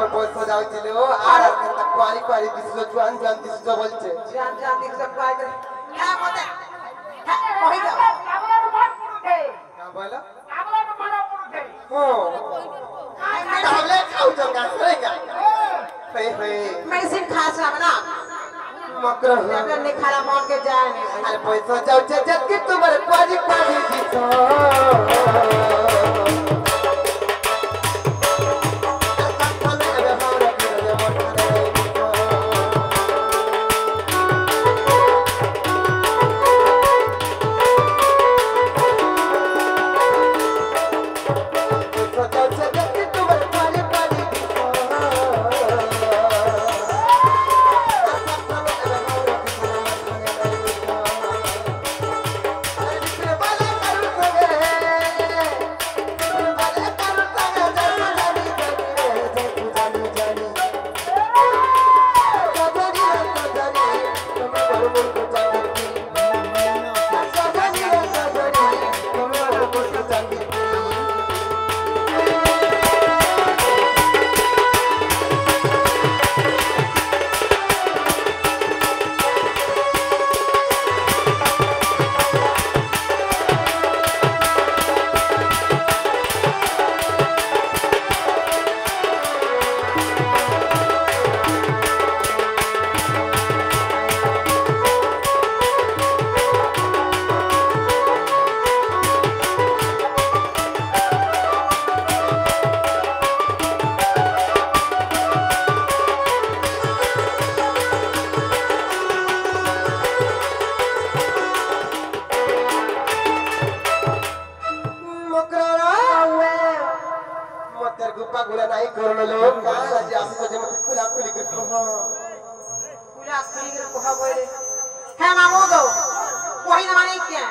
আমার পয়সা যাইছিল আর একটা কোয়ারি কোয়ারি দিছিল জোয়ান জোয়ান দিছিল বলছে জান জান দিছ কোয়ারি করে হ্যাঁ মতে হ্যাঁ কই যাও না বলো আমলা তো মারা পড়ছে ও তাহলে খাও জঙ্গা সরেগা हे हे मेडिसिन खास ना मकर डॉक्टर ने खाला मौत के जाए नहीं अरे पैसा जाओ जज के तुम्हारे क्वारी क्वारी दिसो गुला नहीं करो लोग कहां आज आप तो जब खुला खुली कर खुला खुली कर कहा बोले है मामू दो कोई ना माने क्या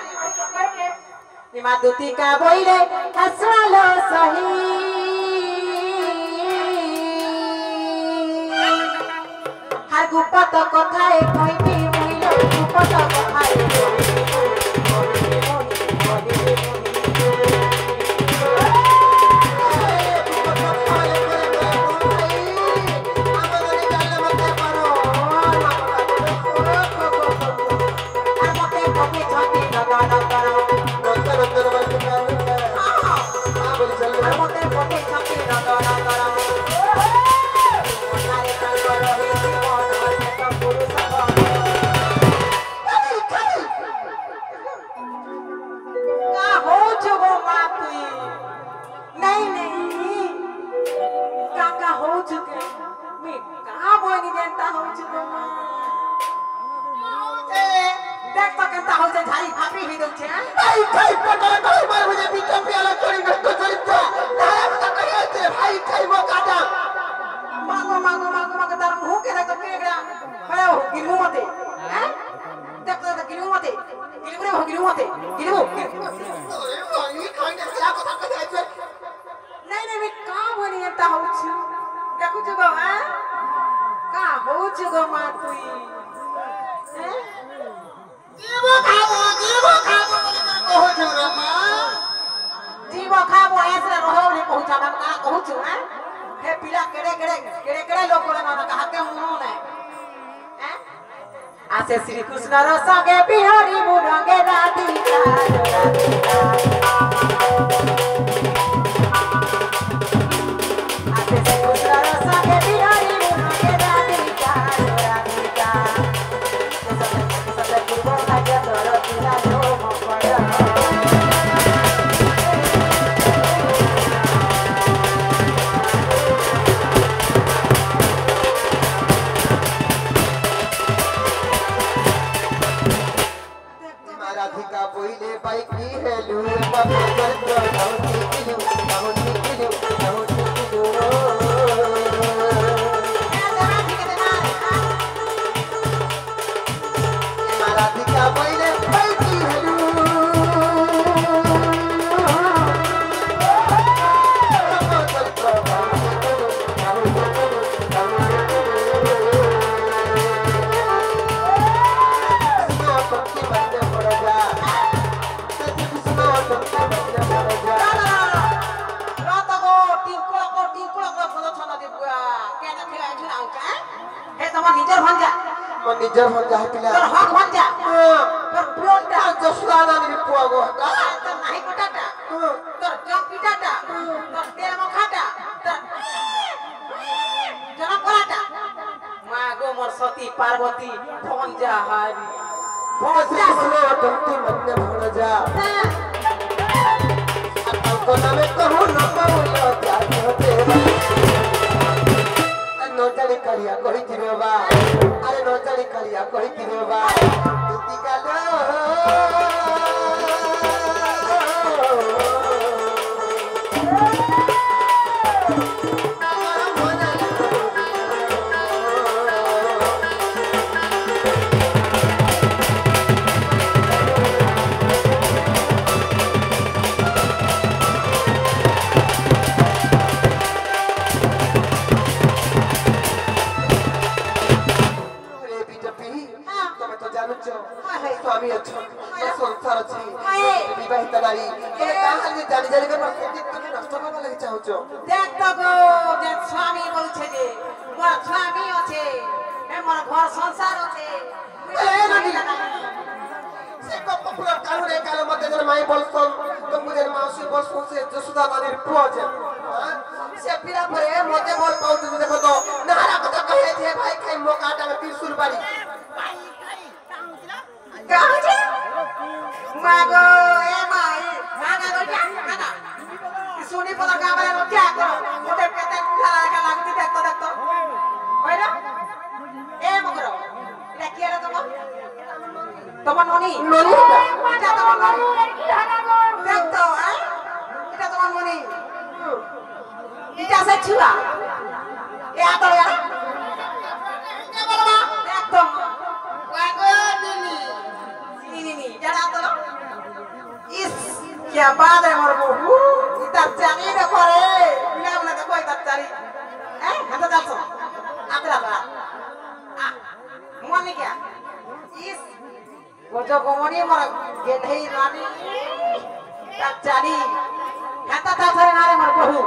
निमा दुती का बोले हसलो सही हर गुप्त কথায় কইবি মইল গুপ্ত কথায় आसे श्री कृष्ण रसगे बिहारी मुरंगे राधिका आसे श्री कृष्ण रसगे बिहारी मुरंगे राधिका राधिका सब पूर्व भाग्य तोर तुला जो मपड़ राधिका पहिले बाइक की है लू बाबा कर दो नौनी किलो नौनी किलो नौनी किलो राधिका पहिले बाइक की है लू बाबा कर दो नौनी किलो नौनी किलो पक्की बंदे पड़ जा रात को टिंकुला को छना दे बुआ मन निजर हो जाए पिला তোর হক বন যা তোর পিয়নটা जसुदाना नि पुआ गो हटा তোর নাহি কোটাটা তোর জগ পিটাটা তোর তেল মখাটা তোর জনক করাটা মা গো মোর সতী পার্বতী ভন যা হারি ভন যা सुनो तुमती मन ने भण जा अकल को नामे कहूं न पाउलो जात होते नो जानी करिया कोई तिरेबा अरे नो जानी करिया कोई तिरेबा तुती कालो स्वामी अच्छा संसार अछि विवाहित नारी तोरे काहल जे जानि जानि कर तुके नष्ट करबा लागि चाहौ छ देख तो गो जे स्वामी बोलछे जे मोर स्वामी আছে এ মোর ঘর সংসার আছে ए नदी से को पूरा कालुरे काल मते जन माई बोलसन तो मुझे मासी बोलसन से जसुदा नानीर पुआ जे से पिला परे मते बोल पाउ तू देखो तो नारा कथा कहे जे भाई खाई मोकाटा में त्रिशूल बाड़ी कहाँ छे मागो ए माई मागा गो जा मागा सुनी पला कामरे नो क्या करो मोटे केते कुला लगा लागती देख तो होइरा ए मगरो এটা কি রে তোমার ননি ननी এটা তোমার ননি দেখ তো এটা তোমার ননি এটা সে ছুয়া এ আতো এ বলবা দেখ তো মাগো দিনি ini jangan tolong is क्या बात है मोर बहू इतना चांदी न करे बिना बोले तो कोई बात चारी हता चल सो आतरा बा मन क्या इस वो जो गोमनी मोर गेधई रानी ता चारी हता ता सरे नारे मोर बहू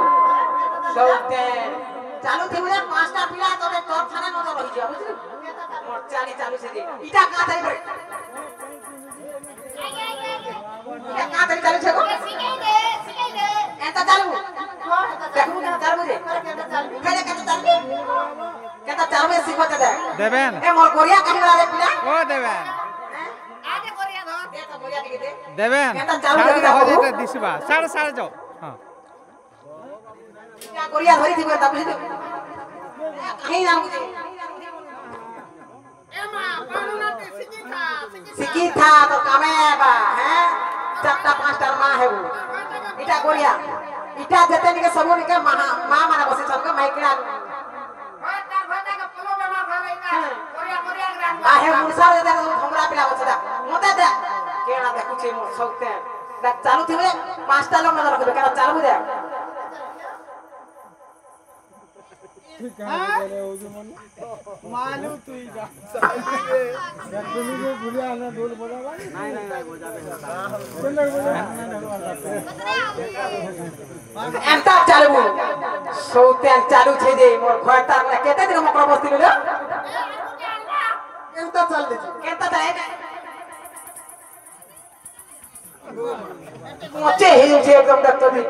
सौते चालू थी मुझे पांचटा पिला तो तोर थाने न तो रही जा बुझली मोर चाली चालू से दे इटा का थाई बे क्या कहाँ तक चालू छको? सिखाई दे। ऐसा चालू? देखो क्या चालू मुझे? क्या चालू? क्या चालू में सीखो चलता है? देवेन। ए मोर कोरिया कहीं वाला दे पिला? ओ देवेन। आगे कोरिया दो। ये तो कोरिया दिखे दे। देवेन। क्या चालू सारे दिखे हो दे? जाते दिसबा। सारे जाओ। हाँ। क्या कोरिया धरी थी कोई तब से? कहीं ना मुझे। सिकी था तो कामे बा है चारटा पांचटा मां है वो इटा कोरिया इटा जते निके सबो निके मां माने बसे सबके माइकड़ा आहे मुसा जते हमरा पिला बसदा मते दे केना देखु छै मोर सौते देख चालू थिबे पांचटा लोग नजर रखबे केना चालू दे ठीक है बोले ओ जो मन मालू तू ही जा तुम जो भूलिया ना ढोल बजावा नहीं बजावे एंता चालू सौते चालू छै जे मोर घरता में केते दिन मकरा बस्ती ले एंता चल दे केता जाए मोचे हिल छे एकदम देख तो दी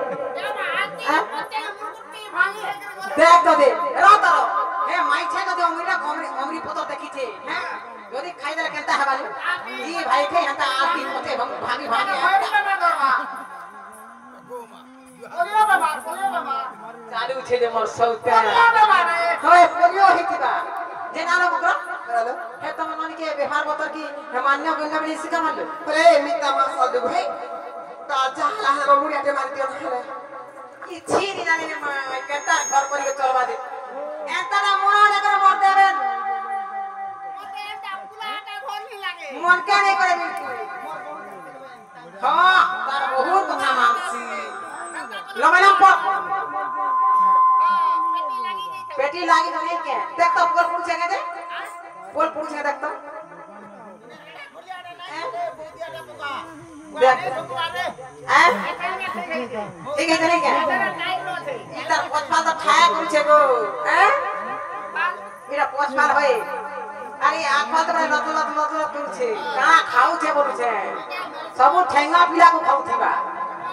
देख तो दे रात रो हे माई छे तो अमरीना अमरी पतो देखी छे हैं যদি খাই দলে কেনতা হবানি ই ভাই খাই হাতা আতি পথে ভাগি ভাগি চালু ছে যে মোর সৌতা হয় পরিও হিতিবা যে নালো মকর হে তো মননি কে ব্যবহার বতর কি মান্য গঙ্গা বলি শিখা মানলো अरे मिता मा साल दे भाई ता जाला है मुड़ी आटे मार दियो ना কি ছিনি জানি না কেনতা ঘর করি চলবা দে এনতা না মনে করে মর দেবেন মন কে নাই করে বিলকুল হ্যাঁ তার বহুত কথা মানছি লমাইলাম পর পেটি লাগি তো নেই কে দেখ তো পোল পুছে গে দে পোল পুছে দেখ তো দেখ হ্যাঁ ঠিক আছে নেই কে ইতার পছপাল তো খায়া করছে গো হ্যাঁ এরা পছপাল ভাই আরে আখা তো লত লত লত করছে কা খাউছে বলছে সব ঠেঙ্গা পিলাକୁ খাউথিবা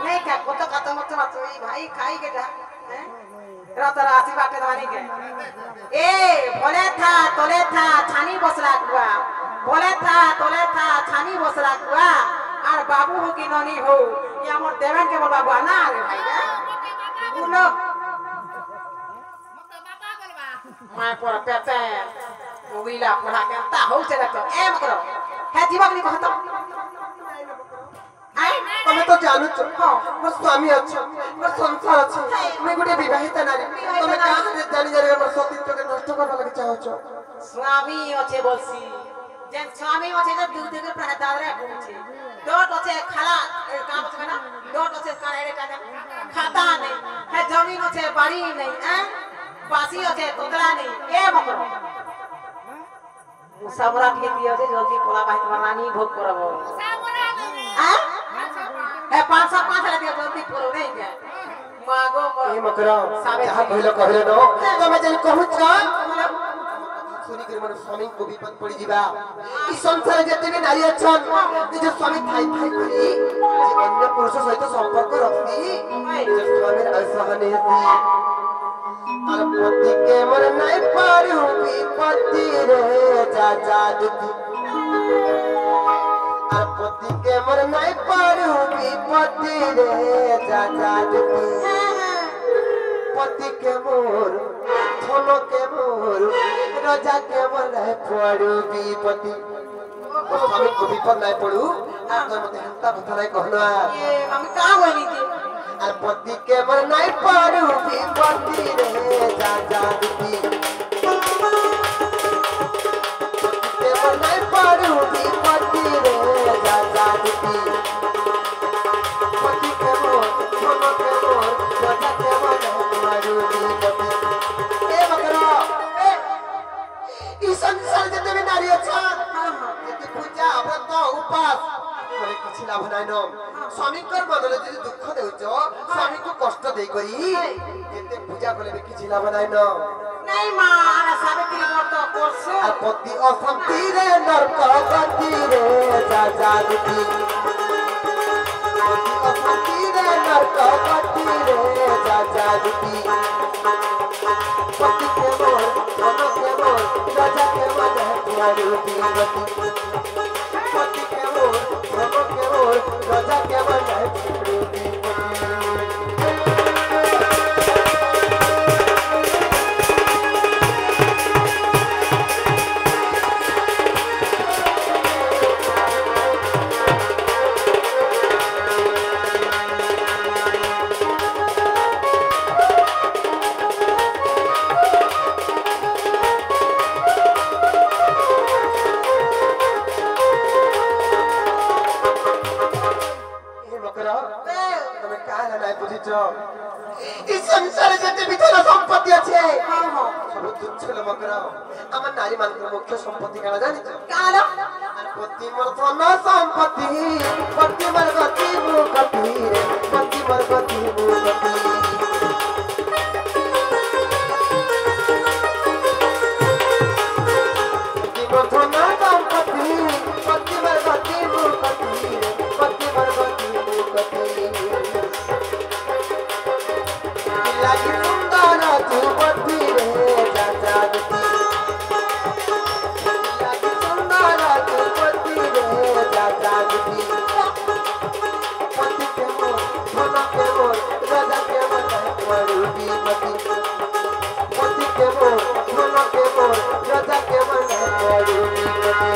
নাই কা কত কত মত মত এই ভাই খাই কেটা হ্যাঁ রাতার আসি বাটে দানি কে এ বলে থা তলে থা ছানি বসলা কুয়া বলে থা তলে থা ছানি বসলা কুয়া আর বাবু হো কি ননি হো ই আমর দেবেন কে বল বাবু না রে ভাই বুলো মায় পর পেপে ওইলা পড়া কেনতা হউছে দেখো এম করো হে জীবকনি কহত আই তুমি তো জানুছ মোর স্বামী আছে মোর সংসার আছে আমি গোটে বিবাহিত নারী তুমি কাহারে জানি জানি মোর সতীত্বকে নষ্ট করবা লাগি চাহছ স্বামী আছে বলছি যে স্বামী আছে যে দুধ থেকে প্রায় দাদরে পৌঁছে ডট আছে খালা কাম আছে না ডট আছে কারে কানে খাতা নেই হে জমিন আছে বাড়ি নেই হ্যাঁ বাসি আছে তোতলা নেই এ বকরো মুসাবরা কে দিও যে জলদি পোলা ভাই তোমার রানী ভোগ করবো হ্যাঁ এ 505 লা দিও জলদি পোলো নেই কে মাগো এই মকরা যাহা কহিল কহিল ন তুমি যেন কহুছ শুনি করে মোর স্বামী কো বিপদ পড়ি দিবা এই সংসারে যেতে বি নারী আছন নিজ স্বামী থাই থাই করি যে অন্য পুরুষ সহিত সম্পর্ক রাখি নিজ স্বামীর আশাহানে আর পতি কে মোর নাই পারু বিপত্তি রে যা যা দুতি আর পতি কে মোর নাই পারু বিপত্তি রে যা যা দুতি পতি কে মোর ধন কে মোর রাজা কে মোর নাই পড়ু বিপত্তি আমি কো বিপদ নাই পড়ু আর তোর মতে হন্তা কথা নাই কহনা এ আমি কা হইনি যে আর পতি কে মোর নাই পড়ু বিপত্তি রে যা যা দুতি কে মোর নাই পড়ু বিপত্তি রে যা যা দুতি পতি কে মোর ধন কে মোর রাজা কে মোর নাই পড়ু বিপত্তি এ মকরা এই সংসার যেতে বি নারী আছেন যেতে পূজা ব্রত উপাস করে কিছু লাভ নাই ন স্বামীকর মনলে যদি দুঃখ দেউছ স্বামীকে কষ্ট দেই করি যেতে পূজা করলে বি কিছু লাভ নাই ন নাই মা আরে সাবিত্রী ব্রত করছো আর পতি অশান্তি রে নরক গতি রে যা যা দুতি পতি অশান্তি রে নরক গতি রে যা যা দুতি পতি কে মোর ধন কে মোর রাজা কে মোর তোমারি বিপতি পতি কে মোর ধন কে মোর রাজা কে মোর তোমারি বিপতি संसार जेते बिथाना संपत्ति আছে সব তুচ্ছ মকরা আমার নারী মানकर মুখ্য সম্পত্তি কানা জানিছ কালো আর পতি মোর ধন সম্পত্তি পতি মোর গতি মুকতি পতি মোর গতি মুকতি পতি মোর ধন সম্পত্তি পতি মোর গতি মুকতি পতি মোর গতি মুকতি লাগি সুন্দর যুবতী রে যা যা দুতি লাগি সুন্দর যুবতী রে যা যা দুতি পতি কে মোর ধন কে মোর রাজা কে মোর তোমারি বিপতি পতি কে মোর ধন কে মোর রাজা কে মোর তোমারি বিপতি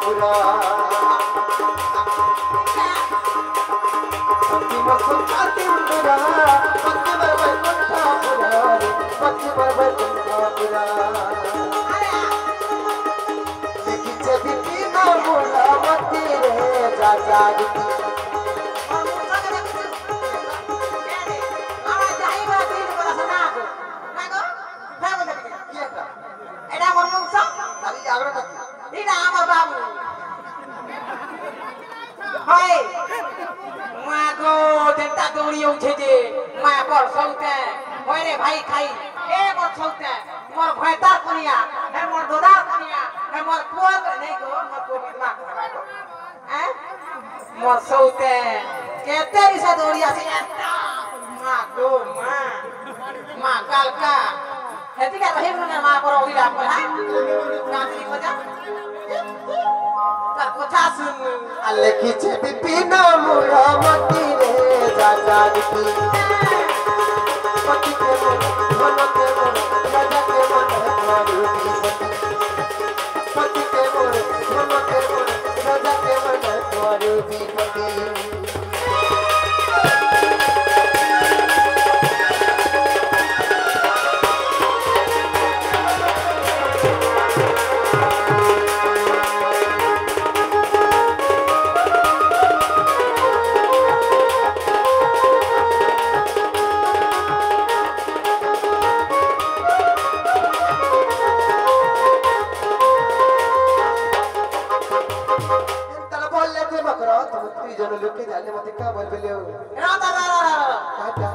पुरा पति मरबा तिंदरा पति मरबा कुंठा पुरा पति मरबा कुंठा पुरा देखी जब पीना मुला मती रे जा जागती भाई खाई ए मोर छौते मोर भैता कुनिया है मोर दोदा कुनिया है मोर पुआ नहीं को मोर को बिना हैं मोर छौते केते रिसा दोरिया से मां गो मां काल का हेती का रही ने मां पर ओइला पर हां काती को जा का कोठा सुन अल्ले की छेबी पीना मुड़ा मती रे जा जागती पति के मन के मन राजा के मन मारूती पति के मन के मन राजा के मन मारूती पति लोके जाने मते का बोल बेलियो राता काटा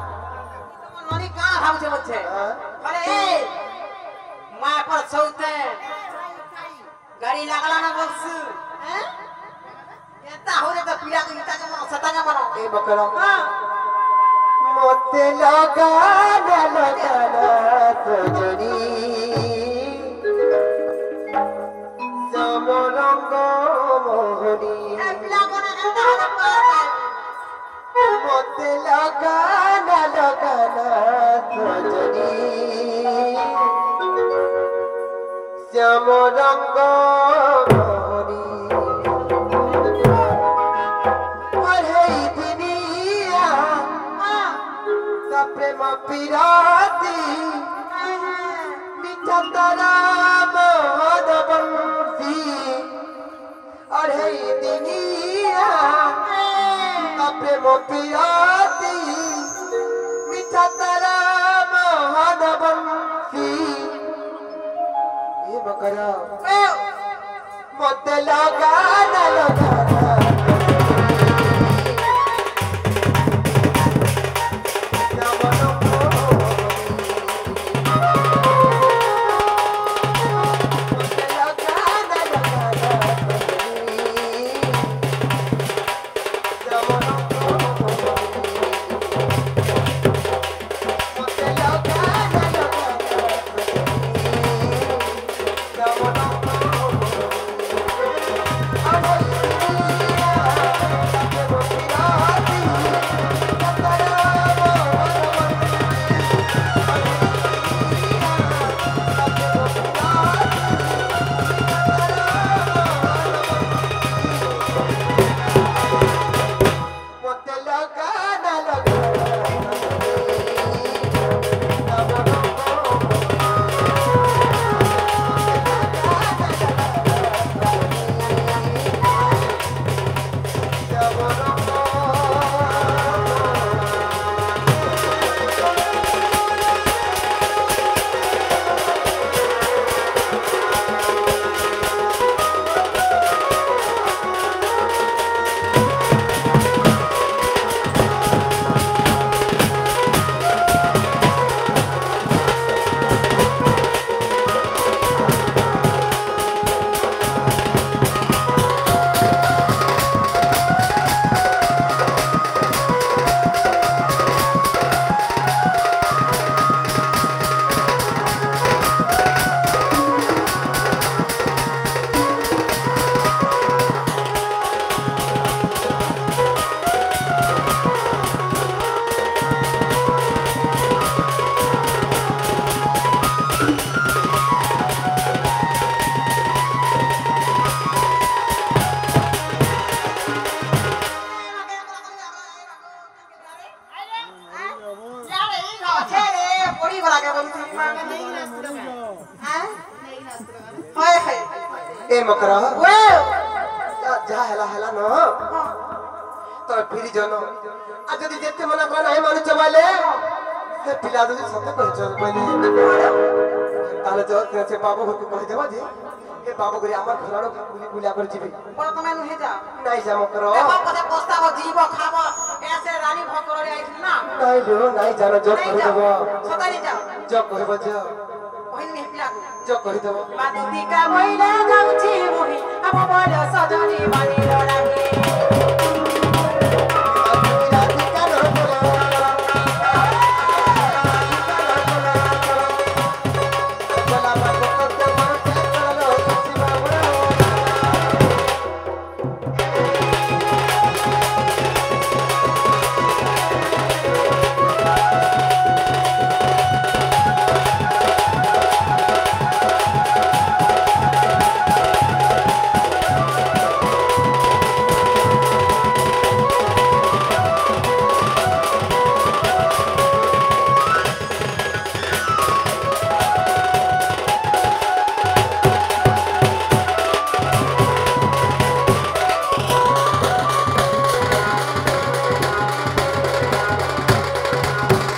ननी का हाउचे मच्छे अरे ए मां पर छौते गाड़ी लागला ना बक्स हैं एता होरे त पीड़ा के इता के मनो सता के मनो ए बकरा मते लगा सजनी समरंग मोहनी ए पीड़ा कोना एता होरे मते लगाना सजनी श्याम रंग मोहनी पढ़े दुनिया प्रेम पिराती मीठा तारा मोहन बंसी अढ़े दुनिया प्रेम पिराती मीठा तारा मोहन बंसी ये बकरा मत लगाना ए मकर वे जा हेला न तो फिर जन आ जदी जेते मना कर नाही मानु चबाले से पिला जदी सते कह चल पहिले ताले जो से बाबू को कह देबा जे ए बाबू गरी हमर घरड़ो बुला कर जीबे पर तमे नु हे जा नाही जा मकर देखो पदे पस्ताव जीव खाव ऐसे रानी भकर रे आइछ ना नाही दो नाही जानो जो कह देबो सतारी जा जो कहबो जो पहिन हे पिला को जो कह देबो बादुती का मोइला जाउची मोहि अब बोल सजनी बानी